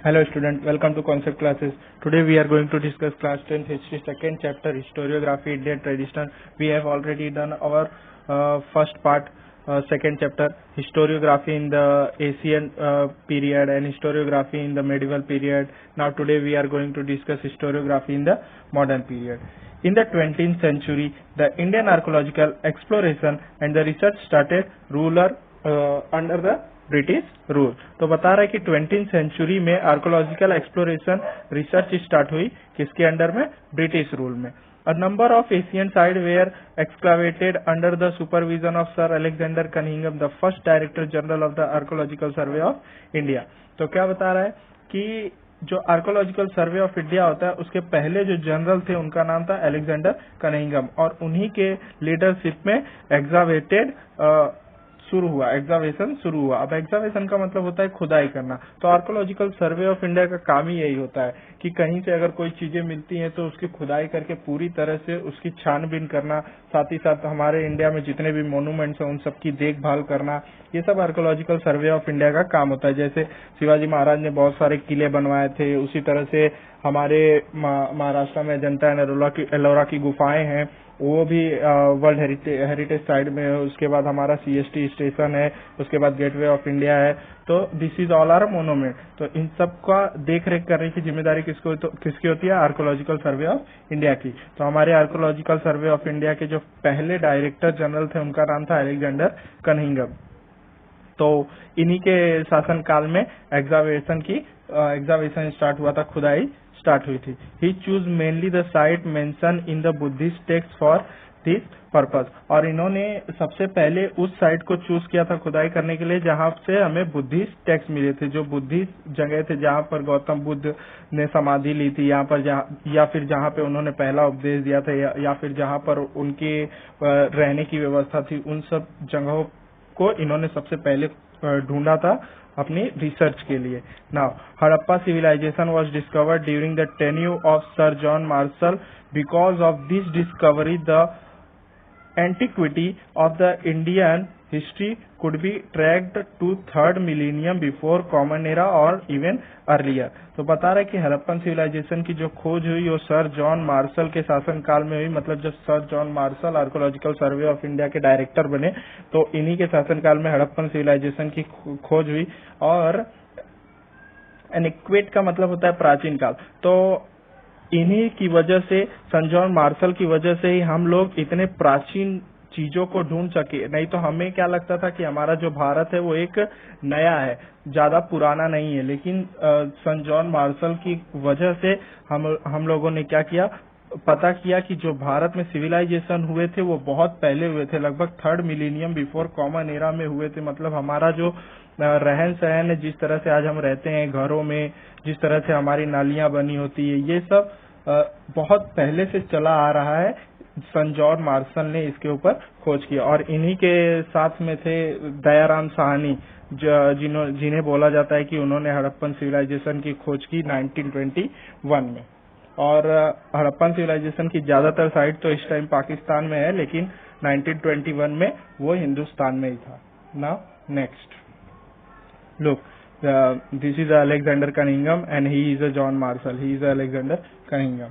Hello student, welcome to Concept Classes. Today we are going to discuss class 10th history second chapter historiography Indian tradition. We have already done our first part, second chapter historiography in the Asian period and historiography in the medieval period. Now today we are going to discuss historiography in the modern period. In the 20th century, the Indian archaeological exploration and the research started under the British rule. तो बता रहा है कि 20th century में archaeological exploration research start हुई किसके under में? British rule में। A number of Asian site where excavated under the supervision of sir Alexander Cunningham, the first director general of the archaeological survey of India. तो क्या बता रहा है कि जो आर्कोलॉजिकल सर्वे ऑफ इंडिया होता है उसके पहले जो जनरल थे उनका नाम था अलेक्जेंडर कनिंघम और उन्हीं के लीडरशिप में एग्जावेशन शुरू हुआ। अब एग्जावेशन का मतलब होता है खुदाई करना। तो आर्कोलॉजिकल सर्वे ऑफ इंडिया का काम ही यही होता है कि कहीं से अगर कोई चीजें मिलती हैं तो उसकी खुदाई करके पूरी तरह से उसकी छानबीन करना, साथ ही साथ हमारे इंडिया में जितने भी मोन्यूमेंट्स हैं उन सब की देखभाल करना, ये सब आर्कोलॉजिकल सर्वे ऑफ इंडिया का काम होता है। जैसे शिवाजी महाराज ने बहुत सारे किले बनवाए थे, उसी तरह से हमारे महाराष्ट्र में अजंता एंड एलोरा की गुफाएं हैं, वो भी वर्ल्ड हेरिटेज साइट में है। उसके बाद हमारा CST स्टेशन है, उसके बाद गेटवे ऑफ इंडिया है। तो this is all are monument. तो इन सब का देख रेख करने की जिम्मेदारी किसकी होती है? आर्कोलॉजिकल सर्वे ऑफ इंडिया की। तो हमारे आर्कोलॉजिकल सर्वे ऑफ इंडिया के जो पहले डायरेक्टर जनरल थे उनका नाम था अलेक्जेंडर कनिंघम। तो इन्हीं के शासन काल में एग्जावेशन स्टार्ट हुआ था, खुदाई स्टार्ट हुई थी। He choose mainly the site mention in the Buddhist text for this purpose. और इन्होंने सबसे पहले उस साइट को चूज किया था खुदाई करने के लिए जहां से हमें बुद्धिस्ट टेक्स्ट मिले थे, जो बुद्धिस्ट जगह थे जहां पर गौतम बुद्ध ने समाधि ली थी, यहाँ पर या फिर जहां पे उन्होंने पहला उपदेश दिया था, या फिर जहां पर उनके रहने की व्यवस्था थी, उन सब जगहों को इन्होंने सबसे पहले ढूंढा था अपनी रिसर्च के लिए। Now Harappa civilisation was discovered during the tenure of sir John Marshall. Because of this discovery the antiquity of the Indian history could be tracked to 3rd millennium before common era or even earlier। तो बता रहा है कि Harappan civilisation की जो खोज हुई वो सर जॉन मार्शल के शासन काल में हुई। मतलब जब sir John martial archaeological survey of India के डायरेक्टर बने तो इन्हीं के शासन काल में हड़प्पन सिविलाइजेशन की खोज हुई। और एनिक्वेट का मतलब होता है प्राचीन काल। तो इन्हीं की वजह से, सन जॉन मार्शल की वजह से ही हम लोग इतने प्राचीन चीजों को ढूंढ सके। नहीं तो हमें क्या लगता था कि हमारा जो भारत है वो एक नया है, ज्यादा पुराना नहीं है। लेकिन सन जॉन मार्शल की वजह से हम लोगों ने क्या किया, पता किया कि जो भारत में सिविलाइजेशन हुए थे वो बहुत पहले हुए थे, लगभग 3rd millennium before common era में हुए थे। मतलब हमारा जो रहन सहन है, जिस तरह से आज हम रहते हैं घरों में, जिस तरह से हमारी नालियां बनी होती है, ये सब बहुत पहले से चला आ रहा है। सन जॉन मार्शल ने इसके ऊपर खोज किया। और इन्हीं के साथ में थे दयाराम साहनी, जिन्हें बोला जाता है कि उन्होंने हड़प्पन सिविलाइजेशन की खोज की 1921 में। और हड़प्पन सिविलाइजेशन की ज्यादातर साइट तो इस टाइम पाकिस्तान में है, लेकिन 1921 में वो हिंदुस्तान में ही था। Now next look, this is Alexander Cunningham and he is a John Marshall. He is Alexander Cunningham.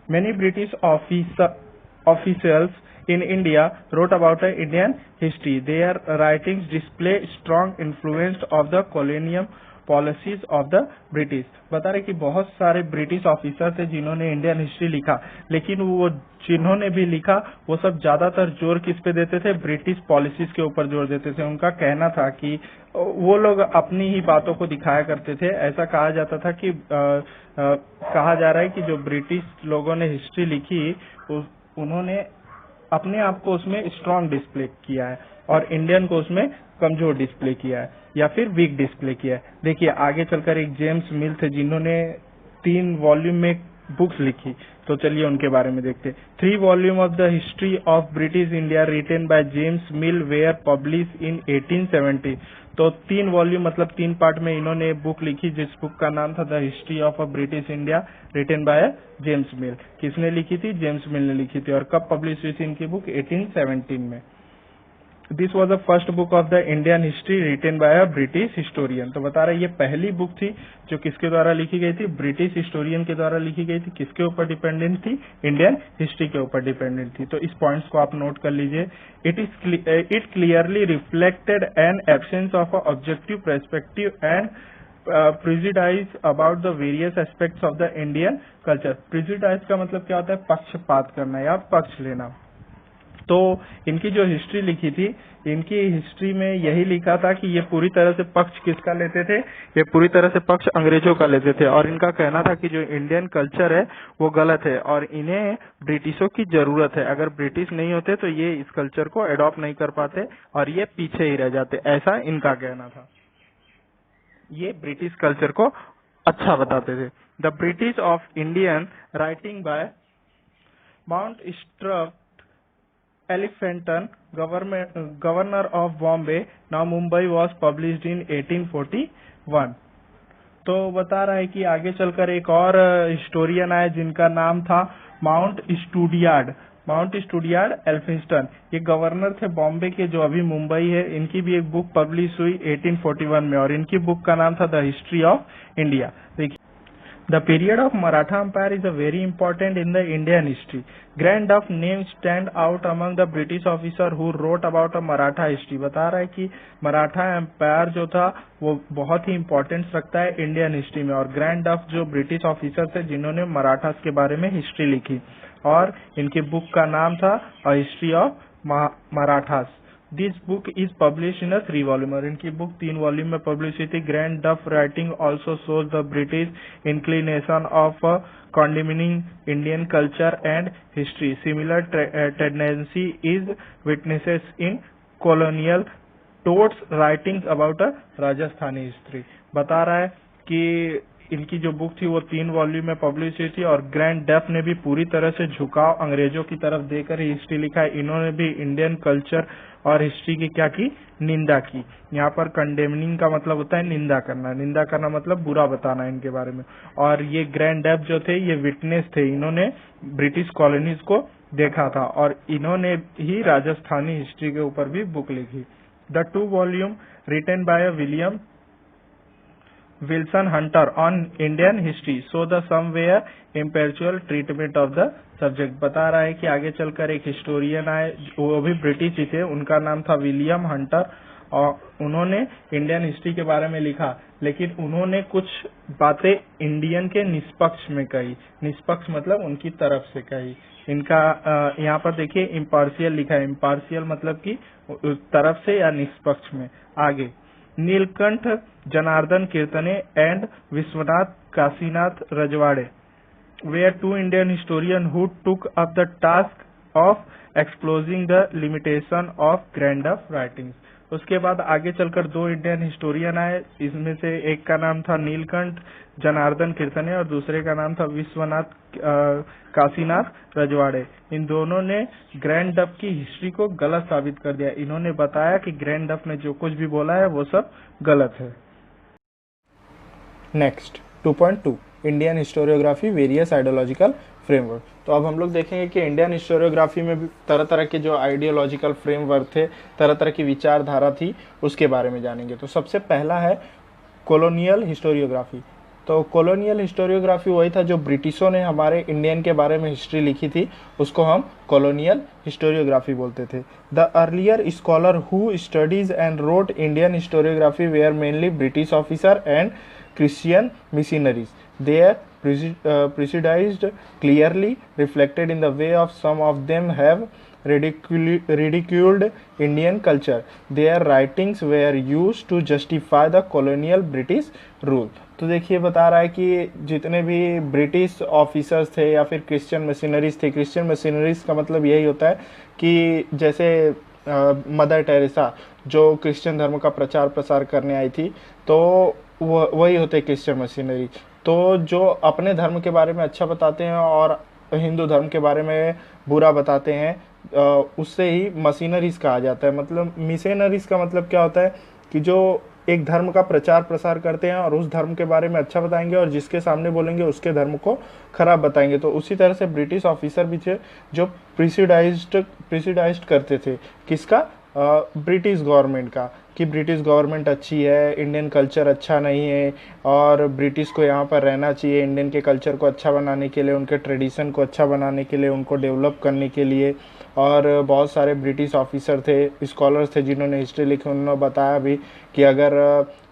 Many British officials in India wrote about Indian history. Their writings display strong influence of the colonial policies of the British। बता रहे कि बहुत सारे British officer थे जिन्होंने Indian history लिखा, लेकिन वो जिन्होंने भी लिखा वो सब ज्यादातर जोर किस पे देते थे? ब्रिटिश पॉलिसीज के ऊपर जोर देते थे। उनका कहना था कि वो लोग अपनी ही बातों को दिखाया करते थे। ऐसा कहा जाता था कि कहा जा रहा है कि जो ब्रिटिश लोगों ने हिस्ट्री लिखी उन्होंने अपने आप को उसमें स्ट्रांग डिस्प्ले किया है और इंडियन को उसमें कमजोर डिस्प्ले किया है या फिर वीक डिस्प्ले किया है। देखिए आगे चलकर एक जेम्स मिल थे जिन्होंने 3 वॉल्यूम में बुक्स लिखी। तो चलिए उनके बारे में देखते। 3 volume of the history of British India written by James Mill were publish in 1870। तो 3 वॉल्यूम मतलब 3 पार्ट में इन्होंने बुक लिखी, जिस बुक का नाम था the history of a British India written by James Mill. किसने लिखी थी? जेम्स मिल ने लिखी थी। और कब पब्लिश हुई थी इनकी बुक? 1817 में। This was the first book of the Indian history written by a British historian. तो बता रहे ये पहली बुक थी जो किसके द्वारा लिखी गई थी, ब्रिटिश हिस्टोरियन के द्वारा लिखी गई थी। किसके ऊपर डिपेंडेंट थी, इंडियन हिस्ट्री के ऊपर डिपेंडेंट थी। तो इस पॉइंट्स को आप नोट कर लीजिए। It clearly reflected an absence of objective perspective and prejudice about the various aspects of the Indian culture. Prejudice का मतलब क्या होता है, पक्षपात करना या पक्ष लेना। तो इनकी जो हिस्ट्री लिखी थी, इनकी हिस्ट्री में यही लिखा था कि ये पूरी तरह से पक्ष किसका लेते थे, ये पूरी तरह से पक्ष अंग्रेजों का लेते थे। और इनका कहना था कि जो इंडियन कल्चर है वो गलत है और इन्हें ब्रिटिशों की जरूरत है। अगर ब्रिटिश नहीं होते तो ये इस कल्चर को अडॉप्ट नहीं कर पाते और ये पीछे ही रह जाते, ऐसा इनका कहना था। ये ब्रिटिश कल्चर को अच्छा बताते थे। The British of Indian writing by Mountstuart Elephanton, governor of Bombay, now Mumbai, was published in 1841। तो बता रहा है कि आगे चलकर एक और हिस्टोरियन आए जिनका नाम था माउंट स्टूडियार्ड। माउंट स्टूडियार्ड एल्फिंस्टन, ये गवर्नर थे बॉम्बे के जो अभी मुंबई है। इनकी भी एक बुक पब्लिश हुई 1841 में और इनकी बुक का नाम था द हिस्ट्री ऑफ इंडिया। देखिए, The period of Maratha Empire is a very important in the Indian history. Grand Duff name stand out among the British officer who wrote about a Maratha history। बता रहा है कि Maratha empire जो था वो बहुत ही importance रखता है इंडियन हिस्ट्री में। और ग्रैंड डफ जो ब्रिटिश ऑफिसर थे जिन्होंने मराठास के बारे में हिस्ट्री लिखी और इनकी बुक का नाम था a history of Marathas. This book is publish in 3 volume और इनकी बुक 3 वॉल्यूम में पब्लिश हुई थी। ग्रैंड डफ writing also shows the British inclination of condemning Indian culture and history. Similar tendency is witnesses in colonial Todd's writings about a Rajasthani history. बता रहा है कि इनकी जो बुक थी वो 3 वॉल्यूम में पब्लिश हुई थी और ग्रैंड डेफ ने भी पूरी तरह से झुकाव अंग्रेजों की तरफ देकर ही हिस्ट्री लिखा है। इन्होंने भी इंडियन कल्चर और हिस्ट्री की क्या की, निंदा की। यहाँ पर कंडेमनिंग का मतलब होता है निंदा करना, निंदा करना मतलब बुरा बताना इनके बारे में। और ये ग्रैंड डेफ जो थे ये विटनेस थे, इन्होंने ब्रिटिश कॉलोनीज को देखा था और इन्होंने ही राजस्थानी हिस्ट्री के ऊपर भी बुक लिखी। The 2 volume written by William Wilson Hunter on Indian history so the somewhere empirical treatment of the subject. बता रहा है कि आगे चलकर एक हिस्टोरियन आए, वो भी ब्रिटिश ही थे, उनका नाम था विलियम हंटर और उन्होंने इंडियन हिस्ट्री के बारे में लिखा, लेकिन उन्होंने कुछ बातें इंडियन के निष्पक्ष में कही। निष्पक्ष मतलब उनकी तरफ से कही। इनका यहाँ पर देखिए इम्पार्शियल लिखा है, इम्पार्शियल मतलब कि तरफ से या निष्पक्ष में। आगे Nilkanth Janardan Kirtane and Vishwanath Kashinath Rajwade were 2 Indian historians who took up the task of exposing the limitation of Grand Duff writings। उसके बाद आगे चलकर 2 इंडियन हिस्टोरियन आए, इसमें से एक का नाम था नीलकंठ जनार्दन कीर्तने और दूसरे का नाम था विश्वनाथ काशीनाथ रजवाड़े। इन दोनों ने ग्रैंड डफ की हिस्ट्री को गलत साबित कर दिया। इन्होंने बताया कि ग्रैंड डफ ने जो कुछ भी बोला है वो सब गलत है। Next 2.2 Indian historiography various ideological framework. तो अब हम लोग देखेंगे कि इंडियन हिस्टोरियोग्राफी में भी तरह तरह के जो आइडियोलॉजिकल फ्रेमवर्क थे, तरह तरह की विचारधारा थी, उसके बारे में जानेंगे। तो सबसे पहला है कॉलोनियल हिस्टोरियोग्राफी। तो कॉलोनियल हिस्टोरियोग्राफी वही था जो ब्रिटिशों ने हमारे इंडियन के बारे में हिस्ट्री लिखी थी, उसको हम कॉलोनियल हिस्टोरियोग्राफी बोलते थे। The earlier scholar who studies and wrote Indian historiography were mainly British officer and Christian missionaries. Their prejudice clearly reflected in the way of some of them have ridiculed Indian culture. Their writings were used to justify the colonial British rule. तो देखिए बता रहा है कि जितने भी British officers थे या फिर क्रिश्चियन मिशनरीज थे, क्रिश्चियन मिशनरीज का मतलब यही होता है कि जैसे मदर टेरेसा जो क्रिश्चियन धर्म का प्रचार प्रसार करने आई थी, तो वही होते क्रिश्चियन मिशनरी। तो जो अपने धर्म के बारे में अच्छा बताते हैं और हिंदू धर्म के बारे में बुरा बताते हैं, उससे ही मशीनरीज कहा जाता है। मतलब मिशनरीज का मतलब क्या होता है कि जो एक धर्म का प्रचार प्रसार करते हैं और उस धर्म के बारे में अच्छा बताएंगे और जिसके सामने बोलेंगे उसके धर्म को खराब बताएंगे। तो उसी तरह से ब्रिटिश ऑफिसर भी थे जो प्रिसिडाइज्ड करते थे किसका, ब्रिटिश गवर्नमेंट का, कि ब्रिटिश गवर्नमेंट अच्छी है, इंडियन कल्चर अच्छा नहीं है और ब्रिटिश को यहाँ पर रहना चाहिए इंडियन के कल्चर को अच्छा बनाने के लिए, उनके ट्रेडिशन को अच्छा बनाने के लिए, उनको डेवलप करने के लिए। और बहुत सारे ब्रिटिश ऑफिसर थे, स्कॉलर्स थे जिन्होंने हिस्ट्री लिखी, उन्होंने बताया भी कि अगर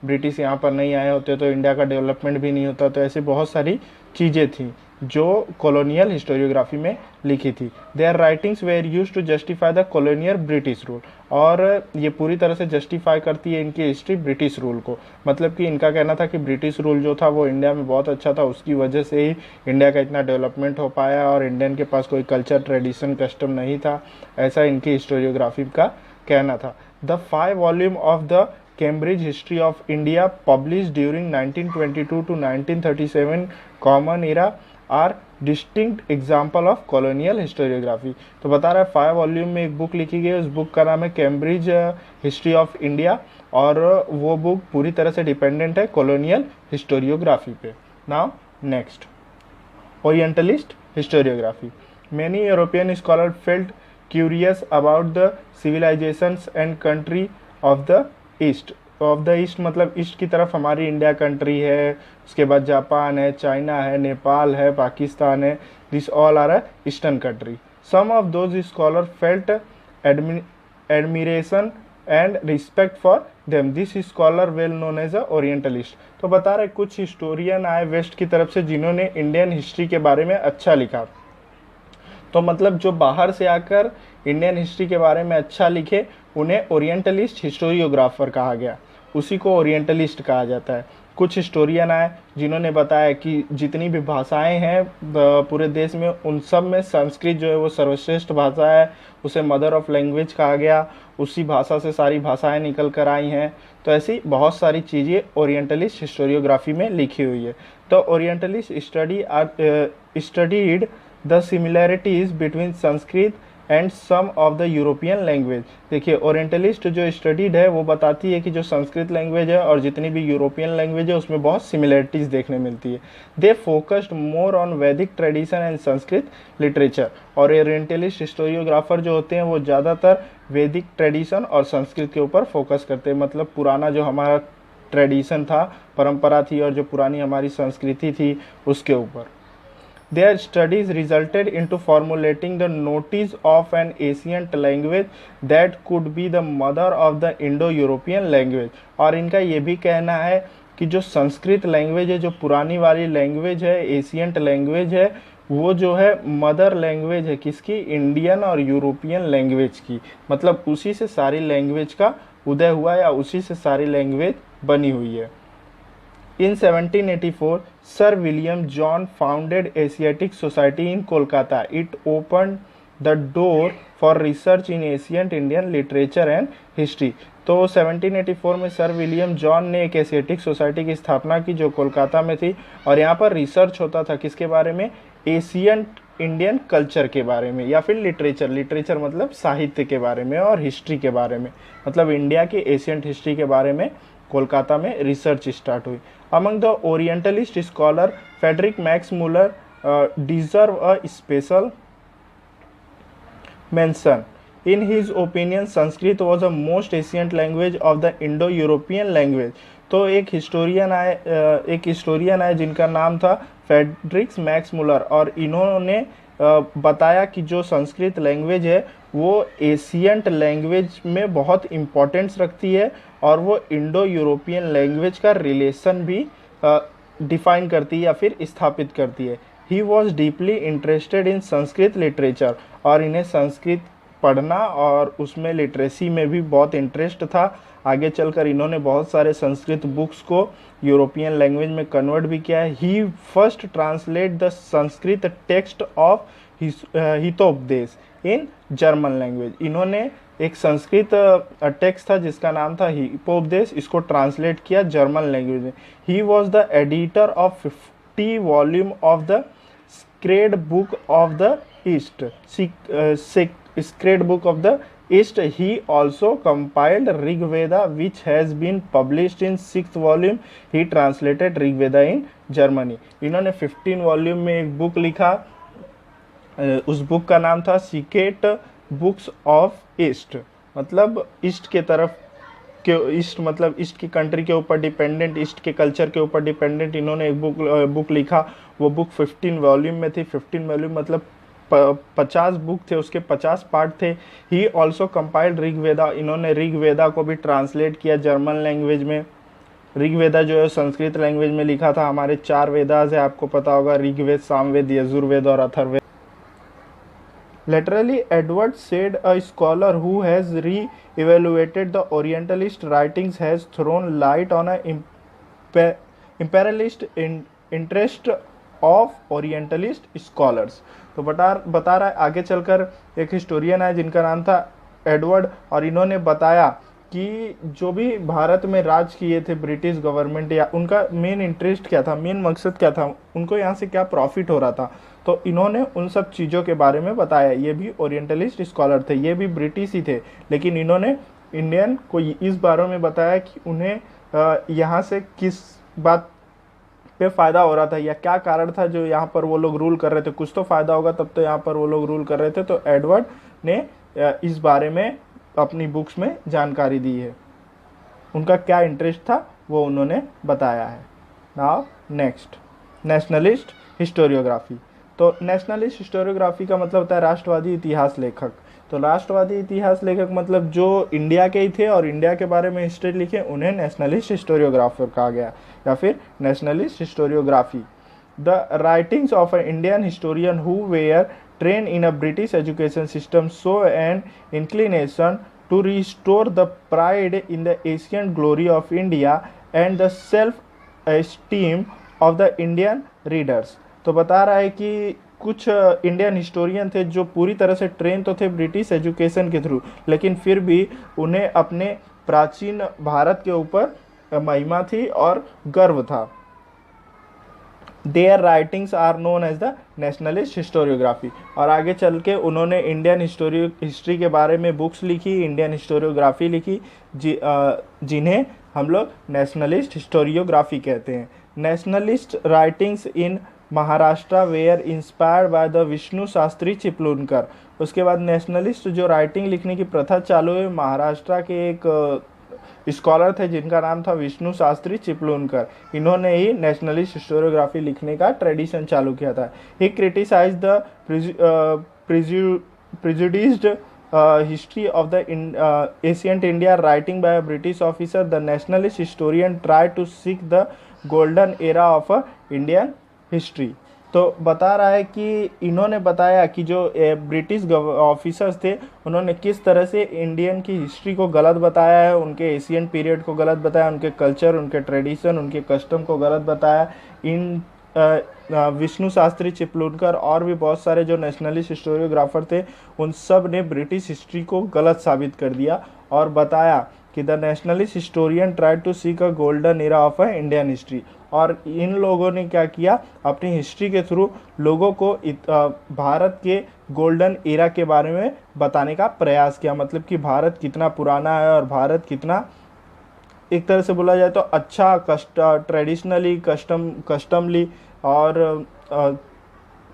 ब्रिटिश यहाँ पर नहीं आए होते तो इंडिया का डेवलपमेंट भी नहीं होता। तो ऐसी बहुत सारी चीज़ें थी जो कॉलोनियल हिस्टोरियोग्राफी में लिखी थी। Their writings were used to justify the colonial British rule, और ये पूरी तरह से जस्टिफाई करती है इनकी हिस्ट्री ब्रिटिश रूल को। मतलब कि इनका कहना था कि ब्रिटिश रूल जो था वो इंडिया में बहुत अच्छा था, उसकी वजह से ही इंडिया का इतना डेवलपमेंट हो पाया और इंडियन के पास कोई कल्चर, ट्रेडिशन, कस्टम नहीं था, ऐसा इनकी हिस्टोरियोग्राफी का कहना था। The 5 volume of the Cambridge history of India publish during 1922 to 1937 common era are distinct example of colonial historiography. तो बता रहा है 5 वॉल्यूम में एक बुक लिखी गई, उस बुक का नाम है कैम्ब्रिज हिस्ट्री ऑफ इंडिया, और वो बुक पूरी तरह से डिपेंडेंट है कॉलोनियल हिस्टोरियोग्राफी पे। Now next, orientalist historiography. Many European scholar felt curious about the civilisations and country of the east. Of the east मतलब ईस्ट की तरफ हमारी इंडिया कंट्री है, उसके बाद जापान है, चाइना है, नेपाल है, पाकिस्तान है, this all are eastern country. Some of those scholar felt admiration and respect for them, this scholar well known as a orientalist. तो बता रहे कुछ हिस्टोरियन आए वेस्ट की तरफ से जिन्होंने इंडियन हिस्ट्री के बारे में अच्छा लिखा। तो मतलब जो बाहर से आकर इंडियन हिस्ट्री के बारे में अच्छा लिखे उन्हें ओरिएंटलिस्ट हिस्टोरियोग्राफर कहा गया, उसी को ओरिएंटलिस्ट कहा जाता है। कुछ हिस्टोरियन आए जिन्होंने बताया कि जितनी भी भाषाएं हैं पूरे देश में, उन सब में संस्कृत जो है वो सर्वश्रेष्ठ भाषा है, उसे मदर ऑफ लैंग्वेज कहा गया, उसी भाषा से सारी भाषाएं निकल कर आई हैं। तो ऐसी बहुत सारी चीज़ें ओरिएंटलिस्ट हिस्टोरियोग्राफी में लिखी हुई है। तो orientalist studied the similarities between Sanskrit and some of the European language. देखिए ओरिएंटलिस्ट जो स्टडीड है वो बताती है कि जो संस्कृत लैंग्वेज है और जितनी भी यूरोपियन लैंग्वेज है उसमें बहुत सिमिलैरिटीज देखने मिलती है। दे फोकस्ड मोर ऑन वैदिक ट्रेडिशन एंड संस्कृत लिटरेचर, और ओरिएंटलिस्ट हिस्टोरियोग्राफर जो होते हैं वो ज़्यादातर वैदिक ट्रेडिशन और संस्कृत के ऊपर फोकस करते हैं। मतलब पुराना जो हमारा ट्रेडिशन था, परंपरा थी, और जो पुरानी हमारी संस्कृति थी उसके ऊपर। Their studies resulted into formulating the notice of an ancient language that could be the mother of the Indo-European language। और इनका ये भी कहना है कि जो संस्कृत लैंग्वेज है, जो पुरानी वाली लैंग्वेज है, एशियंट लैंग्वेज है, वो जो है मदर लैंग्वेज है किसकी, इंडियन और यूरोपियन लैंग्वेज की। मतलब उसी से सारी लैंग्वेज का उदय हुआ या उसी से सारी लैंग्वेज बनी हुई है। In 1784, Sir William John founded Asiatic Society in Kolkata. It opened the door for research in ancient Indian literature and history। तो 1784 में सर विलियम जॉन ने एक एशियाटिक सोसाइटी की स्थापना की जो कोलकाता में थी, और यहाँ पर रिसर्च होता था किसके बारे में, एशियंट इंडियन कल्चर के बारे में, या फिर लिटरेचर, लिटरेचर मतलब साहित्य के बारे में, और हिस्ट्री के बारे में, मतलब इंडिया की एशियंट हिस्ट्री के बारे में कोलकाता में रिसर्च स्टार्ट हुई। Among the orientalist scholar Friedrich Max Muller deserve a special mention. In his opinion Sanskrit was a most ancient language of the Indo European language. तो एक हिस्टोरियन आए जिनका नाम था फेडरिक मैक्स मुलर, और इन्होंने बताया कि जो संस्कृत लैंग्वेज है वो एशियंट लैंग्वेज में बहुत इम्पोर्टेंस रखती है, और वो इंडो यूरोपियन लैंग्वेज का रिलेशन भी डिफाइन करती है या फिर स्थापित करती है। He was deeply interested in Sanskrit literature, और इन्हें संस्कृत पढ़ना और उसमें लिटरेसी में भी बहुत इंटरेस्ट था। आगे चलकर इन्होंने बहुत सारे संस्कृत बुक्स को यूरोपियन लैंग्वेज में कन्वर्ट भी किया है। He first translate the Sanskrit text of Hitopadesha in German language. इन्होंने एक संस्कृत टेक्स्ट था जिसका नाम था हितोपदेश, इसको ट्रांसलेट किया जर्मन लैंग्वेज में। He was the editor of 50 volume of the sacred book of the East, sacred book of the East। He also compiled Rig Veda, which has been published in 6th volume। He translated Rig Veda in Germany। इन्होंने 15 volume में एक book लिखा, उस book का नाम था secret books of east, मतलब east के तरफ के, ईस्ट मतलब ईस्ट की कंट्री के ऊपर डिपेंडेंट, ईस्ट के कल्चर के ऊपर डिपेंडेंट इन्होंने एक बुक लिखा। वो बुक 15 वॉल्यूम में थी। 15 वॉल्यूम मतलब 50 बुक थे, उसके 50 पार्ट थे। ही ऑल्सो कंपाइल्ड ऋग्वेदा, इन्होंने ऋग्वेदा को भी ट्रांसलेट किया जर्मन लैंग्वेज में। ऋग्वेदा जो है संस्कृत लैंग्वेज में लिखा था। हमारे 4 वेदास है, आपको पता होगा, ऋग्वेद, सामवेद, यजुर्वेद और Atharvaveda. Laterally, Edward said a scholar who has re-evaluated the Orientalist writings has thrown light on a imperialist interest of Orientalist scholars। तो बता रहा है आगे चलकर, एक हिस्टोरियन है जिनका नाम था एडवर्ड, और इन्होंने बताया कि जो भी भारत में राज किए थे ब्रिटिश गवर्नमेंट, या उनका मेन इंटरेस्ट क्या था, मेन मकसद क्या था, उनको यहाँ से क्या प्रॉफिट हो रहा था। तो इन्होंने उन सब चीज़ों के बारे में बताया। ये भी ओरिएंटलिस्ट स्कॉलर थे, ये भी ब्रिटिश ही थे, लेकिन इन्होंने इंडियन को इस बारे में बताया कि उन्हें यहाँ से किस बात पे फ़ायदा हो रहा था, या क्या कारण था जो यहाँ पर वो लोग रूल कर रहे थे। कुछ तो फ़ायदा होगा, तब तो यहाँ पर वो लोग रूल कर रहे थे। तो एडवर्ड ने इस बारे में अपनी बुक्स में जानकारी दी है। उनका क्या इंटरेस्ट था वो उन्होंने बताया है। Now next, nationalist historiography. तो नेशनलिस्ट हिस्टोरियोग्राफी का मतलब होता है राष्ट्रवादी इतिहास लेखक। तो राष्ट्रवादी इतिहास लेखक मतलब जो इंडिया के ही थे और इंडिया के बारे में हिस्ट्री लिखे, उन्हें नेशनलिस्ट हिस्टोरियोग्राफर कहा गया, या फिर nationalist historiography. The writings of a Indian historian who were trained in a British education system show an inclination to restore the pride in the ancient glory of India and the self-esteem of the Indian readers। तो बता रहा है कि कुछ Indian historian थे जो पूरी तरह से ट्रेन तो थे ब्रिटिश एजुकेशन के थ्रू, लेकिन फिर भी उन्हें अपने प्राचीन भारत के ऊपर महिमा थी और गर्व था। Their writings are known as the nationalist historiography। और आगे चल के उन्होंने इंडियन हिस्ट्री के बारे में बुक्स लिखी, इंडियन हिस्टोरियोग्राफी लिखी, जिन्हें हम लोग नेशनलिस्ट हिस्टोरियोग्राफी कहते हैं। Nationalist writings in Maharashtra were inspired by the Vishnu Shastri Chiplunkar. उसके बाद नेशनलिस्ट जो राइटिंग लिखने की प्रथा चालू है, महाराष्ट्र के एक स्कॉलर थे जिनका नाम था विष्णु शास्त्री चिपलूनकर। इन्होंने ही नेशनलिस्ट हिस्टोरियोग्राफी लिखने का ट्रेडिशन चालू किया था। He criticize the prejudiced history of the ancient India writing by a British officer. The nationalist historian try to seek the golden era of Indian history. तो बता रहा है कि इन्होंने बताया कि जो ब्रिटिश ऑफिसर्स थे उन्होंने किस तरह से इंडियन की हिस्ट्री को गलत बताया है, उनके एशियन पीरियड को गलत बताया, उनके कल्चर, उनके ट्रेडिशन, उनके कस्टम को गलत बताया। इन विष्णु शास्त्री चिपलूनकर और भी बहुत सारे जो नेशनलिस्ट हिस्टोरियोग्राफर थे, उन सब ने ब्रिटिश हिस्ट्री को गलत साबित कर दिया और बताया कि the nationalist historian tried to seek a golden era of a Indian history. और इन लोगों ने क्या किया, अपनी हिस्ट्री के थ्रू लोगों को भारत के गोल्डन एरा के बारे में बताने का प्रयास किया। मतलब कि भारत कितना पुराना है और भारत कितना, एक तरह से बोला जाए तो अच्छा ट्रेडिशनली, कस्टमली और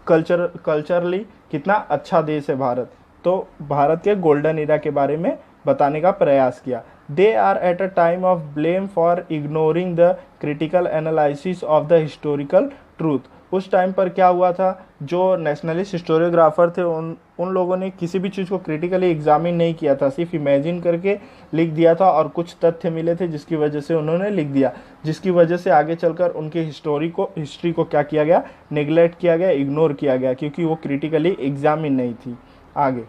कल्चरली कितना अच्छा देश है भारत। तो भारत के गोल्डन एरा के बारे में बताने का प्रयास किया। They are at a time of blame for ignoring the critical analysis of the historical truth। उस टाइम पर क्या हुआ था, जो नेशनलिस्ट हिस्टोरियोग्राफर थे उन लोगों ने किसी भी चीज़ को क्रिटिकली एग्जामिन नहीं किया था, सिर्फ इमेजिन करके लिख दिया था और कुछ तथ्य मिले थे जिसकी वजह से उन्होंने लिख दिया, जिसकी वजह से आगे चलकर उनकी हिस्ट्री को क्या किया गया, नेग्लेक्ट किया गया, इग्नोर किया गया, क्योंकि वो क्रिटिकली एग्जामिन नहीं थी। आगे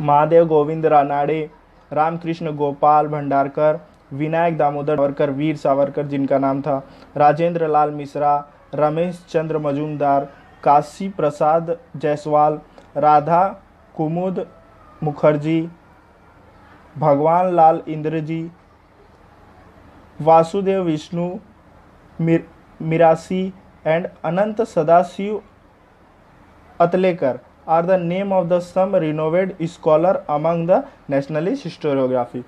महादेव गोविंद रानाडे, रामकृष्ण गोपाल भंडारकर, विनायक दामोदर सावरकर, वीर सावरकर जिनका नाम था, राजेंद्र लाल Mishra, Ramesh Chandra Majumdar, Kashi Prasad Jaiswal, Radha Kumud Mukherjee, Bhagwan Lal Indraji, Vasudev Vishnu Mirashi and Anant Sadashiv Altekar are the name of the some renowned scholar among the nationalist historiography।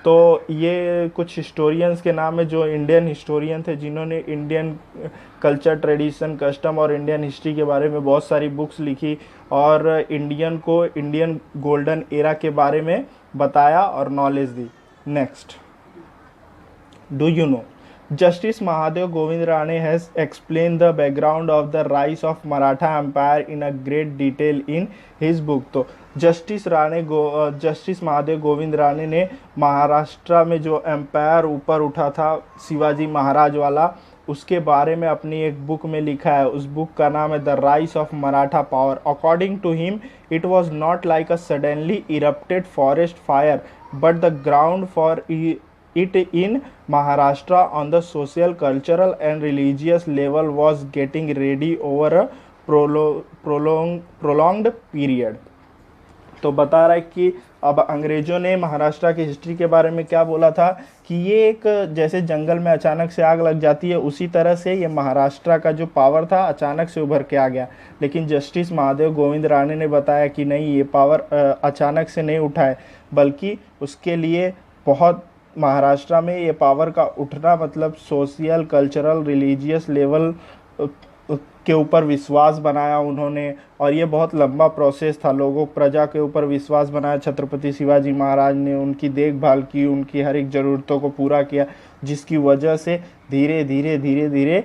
तो ये कुछ हिस्टोरियंस के नाम है जो इंडियन हिस्टोरियन थे, जिन्होंने इंडियन कल्चर, ट्रेडिशन, कस्टम और इंडियन हिस्ट्री के बारे में बहुत सारी बुक्स लिखी और इंडियन गोल्डन एरा के बारे में बताया और knowledge the. Next, do you no Justice Mahadev Govind Rane has explained the background of the rise of Maratha Empire in a great detail in his book। तो justice Mahadev Govind Rane ने महाराष्ट्र में जो empire ऊपर उठा था शिवाजी महाराज वाला, उसके बारे में अपनी एक बुक में लिखा है। उस बुक का नाम है the rise of Maratha power. According to him it was not like a suddenly erupted forest fire but the ground for it in Maharashtra on the social, cultural and religious level was getting ready over a prolonged period। तो बता रहा है कि अब अंग्रेजों ने महाराष्ट्र की history के बारे में क्या बोला था कि ये एक जैसे जंगल में अचानक से आग लग जाती है, उसी तरह से ये महाराष्ट्र का जो पावर था अचानक से उभर के आ गया। लेकिन जस्टिस महादेव गोविंद राणे ने बताया कि नहीं, ये पावर अचानक से नहीं उठा है, बल्कि उसके लिए बहुत महाराष्ट्र में ये पावर का उठना मतलब सोशल, कल्चरल, रिलीजियस लेवल के ऊपर विश्वास बनाया उन्होंने, और ये बहुत लंबा प्रोसेस था। लोगों, प्रजा के ऊपर विश्वास बनाया छत्रपति शिवाजी महाराज ने, उनकी देखभाल की, उनकी हर एक ज़रूरतों को पूरा किया, जिसकी वजह से धीरे धीरे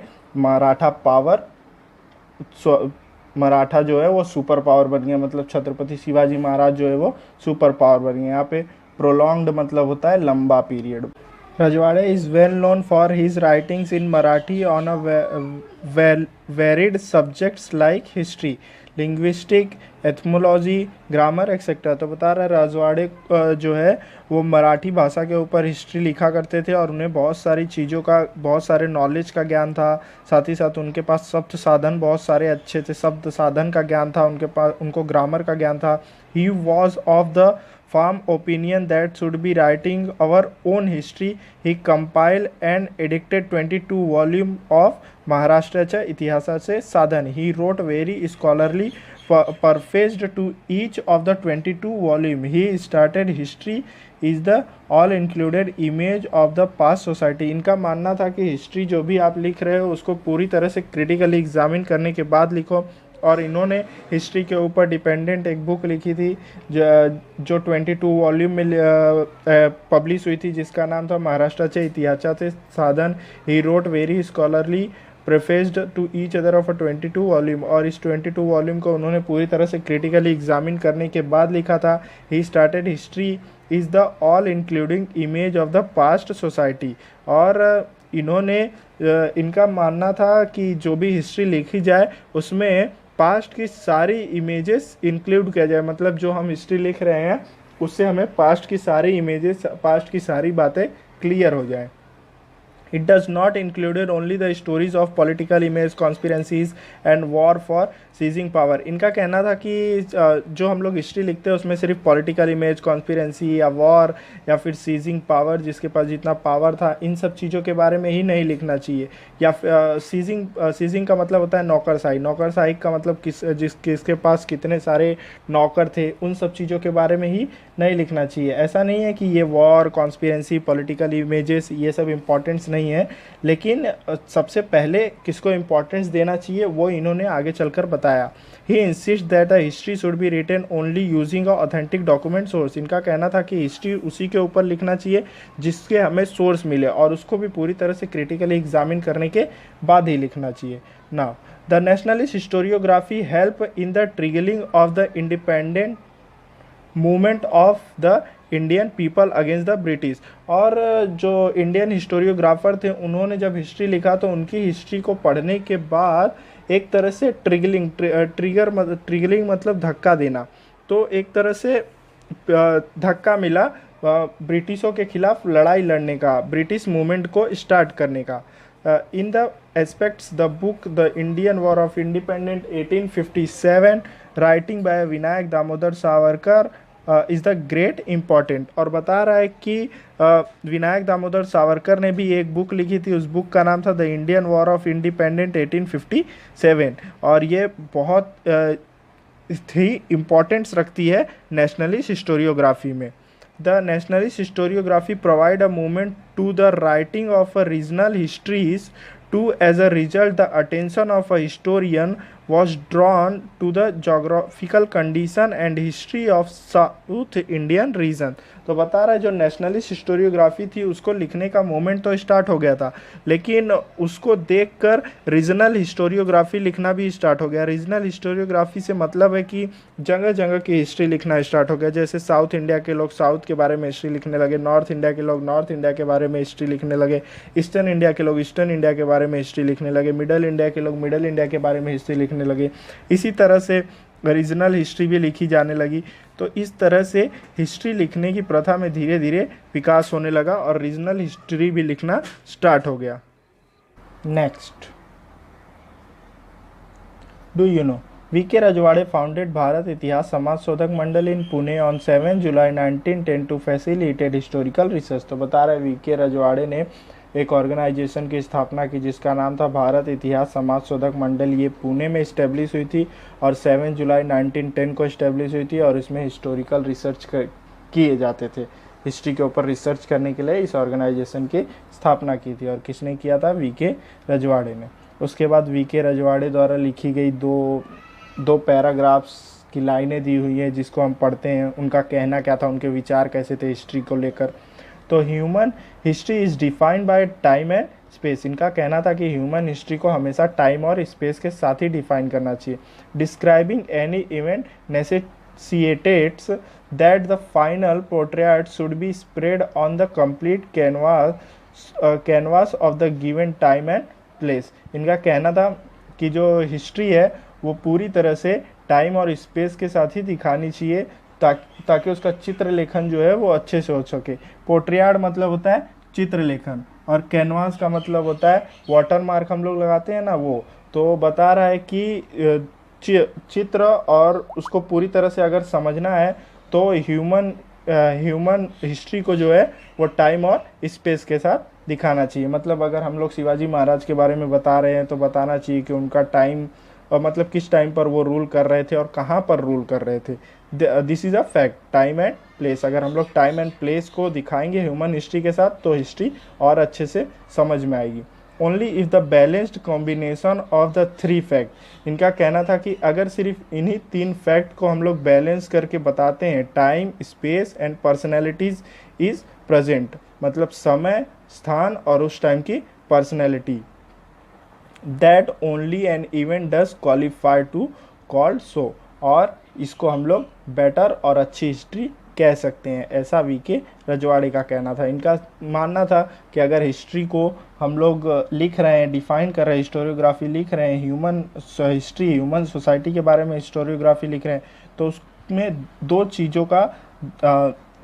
मराठा जो है वो सुपर पावर बन गया। मतलब छत्रपति शिवाजी महाराज जो है वो सुपर पावर बन गए। यहाँ पे प्रोलॉन्ग्ड मतलब होता है लंबा period. Rajwade is well known for his writings in Marathi on a varied subjects like history, linguistic, etymology, grammar etcetera. तो बता रहा है रजवाड़े जो है वो मराठी भाषा के ऊपर हिस्ट्री लिखा करते थे और उन्हें बहुत सारी चीज़ों का, बहुत सारे नॉलेज का ज्ञान था। साथ ही साथ उनके पास शब्द साधन बहुत सारे अच्छे थे, शब्द साधन का ज्ञान था उनके पास, उनको ग्रामर का ज्ञान था। He was of the firm opinion that should be writing our own history. He compiled and edited 22 volume of Maharashtracha Itihasache Sadhan. He wrote very scholarly prefaced to each of the 22 volume. He started history is the all included image of the past society। इनका मानना था कि history जो भी आप लिख रहे हो उसको पूरी तरह से क्रिटिकली एग्जामिन करने के बाद लिखो। और इन्होंने हिस्ट्री के ऊपर डिपेंडेंट एक बुक लिखी थी जो 22 वॉल्यूम में पब्लिश हुई थी, जिसका नाम था महाराष्ट्राचे इतिहासाचे साधन। He wrote very scholarly prefaced to each other of 22 volume. और इस 22 वॉल्यूम को उन्होंने पूरी तरह से क्रिटिकली एग्जामिन करने के बाद लिखा था। He started history is the all including image of the past society. और इन्होंने इनका मानना था कि जो भी हिस्ट्री लिखी जाए उसमें पास्ट की सारी इमेजेस इंक्लूड किया जाए। मतलब जो हम हिस्ट्री लिख रहे हैं उससे हमें पास्ट की सारी इमेजेस, पास्ट की सारी बातें क्लियर हो जाए। It does not included only the stories of political image, conspiracies and war for seizing power। इनका कहना था कि जो हम लोग हिस्ट्री लिखते हैं उसमें सिर्फ पॉलिटिकल इमेज, कॉन्स्पिरेंसी या वॉर या फिर सीजिंग पावर, जिसके पास जितना पावर था, इन सब चीज़ों के बारे में ही नहीं लिखना चाहिए। या सीजिंग का मतलब होता है नौकरशाही, नौकरशाही का मतलब किसके पास कितने सारे नौकर थे, उन सब चीज़ों के बारे में ही नहीं लिखना चाहिए। ऐसा नहीं है कि ये वॉर, कॉन्स्पिरेंसी, पॉलिटिकल इमेजेस ये सब इम्पोर्टेंस नहीं है, लेकिन सबसे पहले किसको इम्पोर्टेंस देना चाहिए वो इन्होंने आगे चलकर बताया। He insist that the history should be written only using a authentic document source. इनका कहना था कि हिस्ट्री उसी के ऊपर लिखना चाहिए जिसके हमें सोर्स मिले, और उसको भी पूरी तरह से क्रिटिकली एग्जामिन करने के बाद ही लिखना चाहिए। Now the nationalist historiography help in the triggering of the independent movement of the Indian people against the British. और जो इंडियन हिस्टोरियोग्राफर थे उन्होंने जब हिस्ट्री लिखा तो उनकी हिस्ट्री को पढ़ने के बाद एक तरह से ट्रिगरिंग मतलब धक्का देना, तो एक तरह से धक्का मिला ब्रिटिशों के खिलाफ लड़ाई लड़ने का, ब्रिटिश मूवमेंट को स्टार्ट करने का। In the aspects the book the Indian war of independent 1857 writing by Vinayak Damodar Savarkar is the great important. और बता रहा है कि विनायक दामोदर सावरकर ने भी एक बुक लिखी थी, उस बुक का नाम था the Indian war of independent 1857, और ये बहुत ही इम्पोर्टेंस रखती है नेशनलिस्ट हिस्टोरियोग्राफी में। The nationalist historiography provide a movement to the writing of a regional histories to as a result the attention of a historian was drawn to the geographical condition and history of South Indian region। तो बता रहा है जो nationalist historiography थी उसको लिखने का moment तो स्टार्ट हो गया था, लेकिन उसको देखकर रीजनल हिस्टोरियोग्राफी लिखना भी स्टार्ट हो गया। रीजनल हिस्टोरियोग्राफी से मतलब है कि जगह जगह की हिस्ट्री लिखना स्टार्ट हो गया। जैसे साउथ इंडिया के लोग साउथ के बारे में हिस्ट्री लिखने लगे, नॉर्थ इंडिया के लोग नॉर्थ इंडिया के बारे में हिस्ट्री लिखने लगे, ईस्टर्न इंडिया के लोग ईस्टर्न इंडिया के बारे में हिस्ट्री लिखने लगे, मिडल इंडिया के लोग मिडल इंडिया के बारे में हिस्ट्री लिखने लगे। इसी तरह से रीजनल हिस्ट्री भी लिखी जाने लगी। तो इस तरह से हिस्ट्री लिखने की प्रथा में धीरे धीरे विकास होने लगा और रीजनल हिस्ट्री भी लिखना स्टार्ट हो गया। Next, do you know VK Rajwade founded Bharat Itihas Samaj Shodhak Mandal in Pune on 7 July 1910 to facilitate historical research. तो बता रहे वीके रजवाड़े ने एक ऑर्गेनाइजेशन की स्थापना की जिसका नाम था भारत इतिहास समाज शोधक मंडल। ये पुणे में इस्टेब्लिश हुई थी और 7 जुलाई 1910 को इस्टेब्लिश हुई थी और इसमें हिस्टोरिकल रिसर्च किए जाते थे। हिस्ट्री के ऊपर रिसर्च करने के लिए इस ऑर्गेनाइजेशन की स्थापना की थी और किसने किया था? वीके रजवाड़े ने। उसके बाद वीके रजवाड़े द्वारा लिखी गई दो पैराग्राफ्स की लाइनें दी हुई है जिसको हम पढ़ते हैं। उनका कहना क्या था, उनके विचार कैसे थे हिस्ट्री को लेकर। तो human history is defined by time and space. इनका कहना था कि ह्यूमन हिस्ट्री को हमेशा टाइम और स्पेस के साथ ही डिफाइन करना चाहिए। Describing any event necessitates that the final portrait should be spread on the complete canvas of the given time and place. इनका कहना था कि जो हिस्ट्री है वो पूरी तरह से टाइम और स्पेस के साथ ही दिखानी चाहिए ताकि उसका चित्र लेखन जो है वो अच्छे से हो सके। पोर्ट्रेट मतलब होता है चित्र लेखन और कैनवास का मतलब होता है वाटर मार्क हम लोग लगाते हैं ना, वो। तो बता रहा है कि चित्र और उसको पूरी तरह से अगर समझना है तो ह्यूमन हिस्ट्री को जो है वो टाइम और स्पेस के साथ दिखाना चाहिए। मतलब अगर हम लोग शिवाजी महाराज के बारे में बता रहे हैं तो बताना चाहिए कि उनका टाइम और मतलब किस टाइम पर वो रूल कर रहे थे और कहाँ पर रूल कर रहे थे। This is a fact, time and place. अगर हम लोग टाइम एंड प्लेस को दिखाएंगे ह्यूमन हिस्ट्री के साथ तो हिस्ट्री और अच्छे से समझ में आएगी। Only if the balanced combination of the 3 fact. इनका कहना था कि अगर सिर्फ इन्हीं 3 फैक्ट को हम लोग बैलेंस करके बताते हैं, time, space and personalities is present, मतलब समय, स्थान और उस टाइम की personality, that only an event does qualify to called so. और इसको हम लोग बेटर और अच्छी हिस्ट्री कह सकते हैं, ऐसा वीके रजवाड़े का कहना था। इनका मानना था कि अगर हिस्ट्री को हम लोग लिख रहे हैं, डिफाइन कर रहे हैं, हिस्टोरियोग्राफी लिख रहे हैं, ह्यूमन सोसाइटी के बारे में हिस्टोरियोग्राफी लिख रहे हैं, तो उसमें 2 चीज़ों का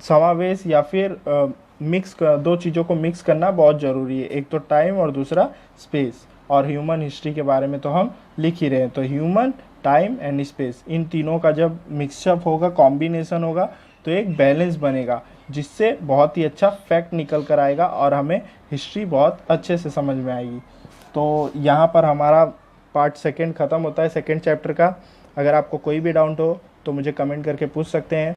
समावेश या फिर दो चीज़ों को मिक्स करना बहुत ज़रूरी है। एक तो टाइम और दूसरा स्पेस। और ह्यूमन हिस्ट्री के बारे में तो हम लिख ही रहे हैं, तो ह्यूमन, टाइम एंड स्पेस, इन तीनों का जब मिक्सअप होगा, कॉम्बिनेशन होगा, तो एक बैलेंस बनेगा जिससे बहुत ही अच्छा फैक्ट निकल कर आएगा और हमें हिस्ट्री बहुत अच्छे से समझ में आएगी। तो यहाँ पर हमारा पार्ट 2 ख़त्म होता है, 2nd चैप्टर का। अगर आपको कोई भी डाउट हो तो मुझे कमेंट करके पूछ सकते हैं।